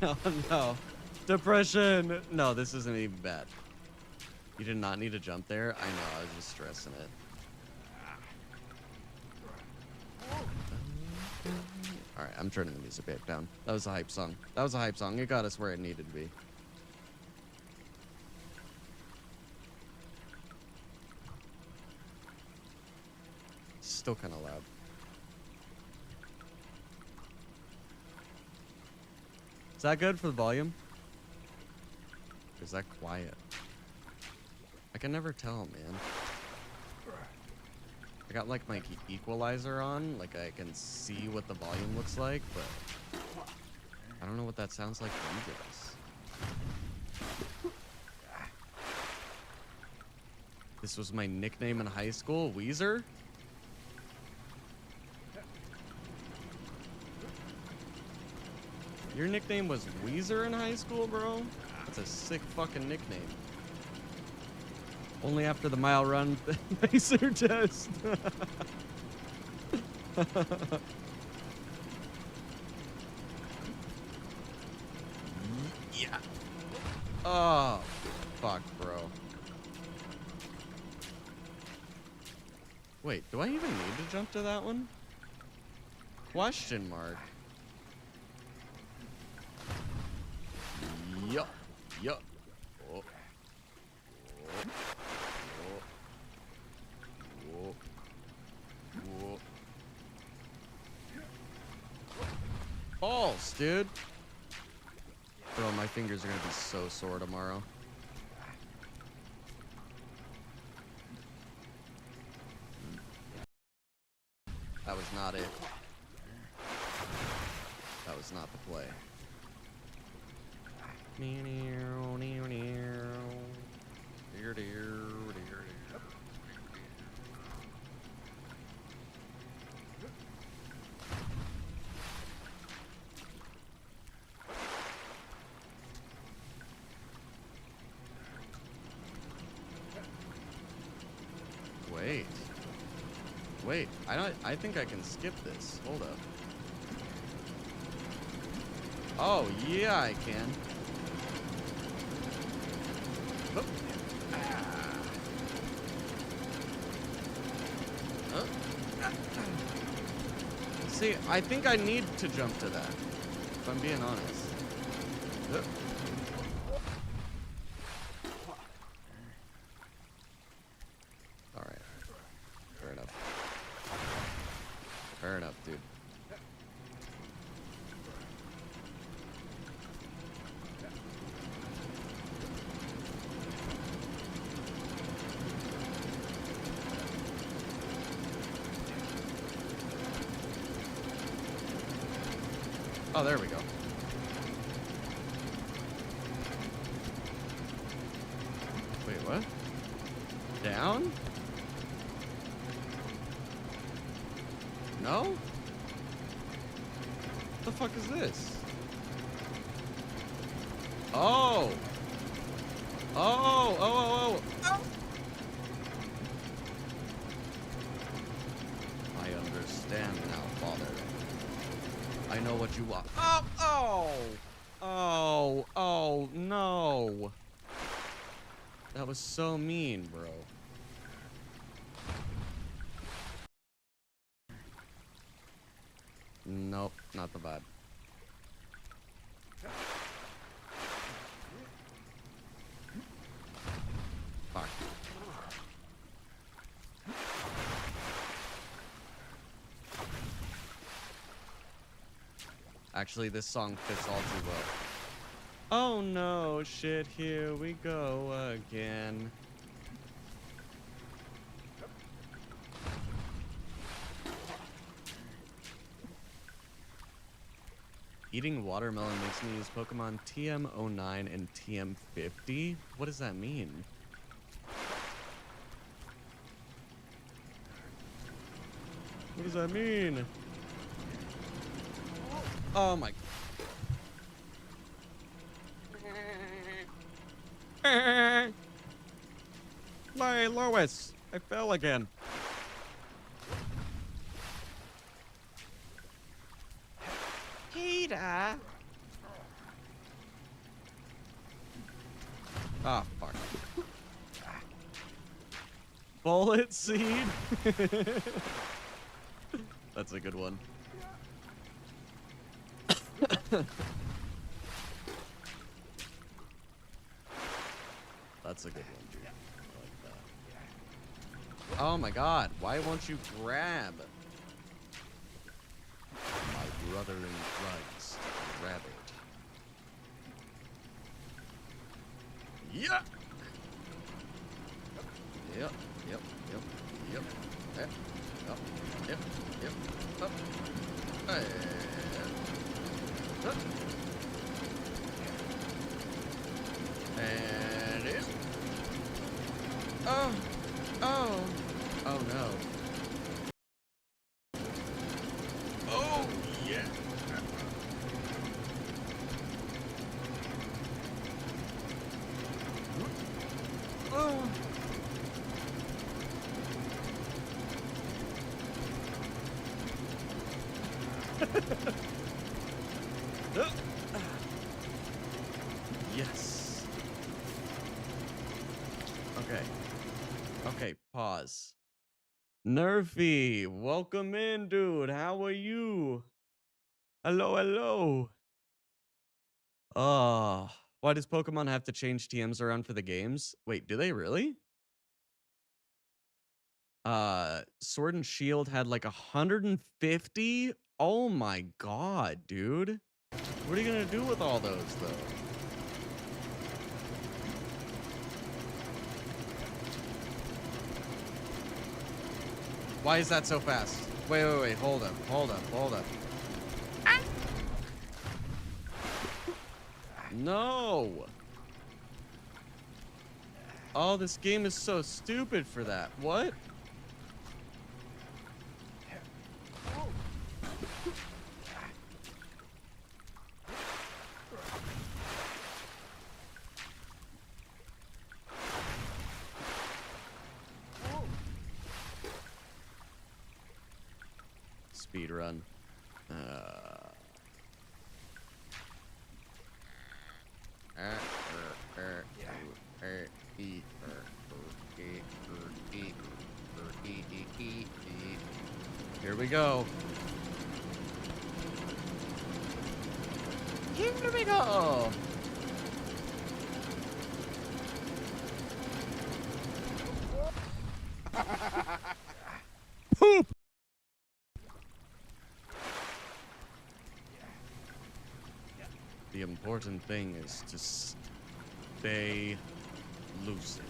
no, no. Depression. No, this isn't even bad. You did not need to jump there. I know, I was just stressing it. Alright, I'm turning the music back down. That was a hype song. That was a hype song. It got us where it needed to be. Still kind of loud. Is that good for the volume? Or is that quiet? I can never tell, man. I got like my equalizer on, like I can see what the volume looks like, but I don't know what that sounds like for you guys. This was my nickname in high school, Weezer? Your nickname was Weezer in high school, bro? That's a sick fucking nickname. Only after the mile run pacer test. Yeah. Oh, fuck, bro. Wait, do I even need to jump to that one? Question mark. Yup. Yup. Oh. Oh. Whoa. Whoa. Balls, dude. Bro, my fingers are gonna be so sore tomorrow. That was not it. That was not the play. Wait. Wait, I think I can skip this. Hold up. Oh, yeah, I can. Oh. See, I think I need to jump to that, if I'm being honest. Alright. Fair enough. Fair enough, dude. Oh, there we go. Wait, what? Down? No? What the fuck is this? Oh! Oh! Oh! Oh! Oh! I understand now, Father. I know what you want. Oh! Oh! Oh! Oh, no! That was so mean, bro. Nope, not the vibe. Fuck. Actually, this song fits all too well. Oh no, shit, here we go again. Eating watermelon makes me use Pokemon TM09 and TM50? What does that mean? What does that mean? Oh my... Hey, Lois! I fell again. Peter! Ah, fuck. Bullet seed? That's a good one. That's a good one, dude. I like that. Oh my god, why won't you grab? My brother in drugs. Grab it. Yeah! Yep, yep, yep, yep, yep, yep, yep, yep, up, up, and in. Oh, oh, oh no. Oh, yeah. Oh. Yes. Okay. Okay, pause. Nerfy, welcome in, dude. How are you? Hello, hello. Why does Pokemon have to change TMs around for the games? Wait, do they really? Sword and Shield had like 150? Oh my god, dude. What are you gonna do with all those, though? Why is that so fast? Wait, wait, wait. Hold up, hold up, hold up. No! Oh, this game is so stupid for that. What? Speed run. Here we go. Here we go. Poop. The important thing is to stay lucid.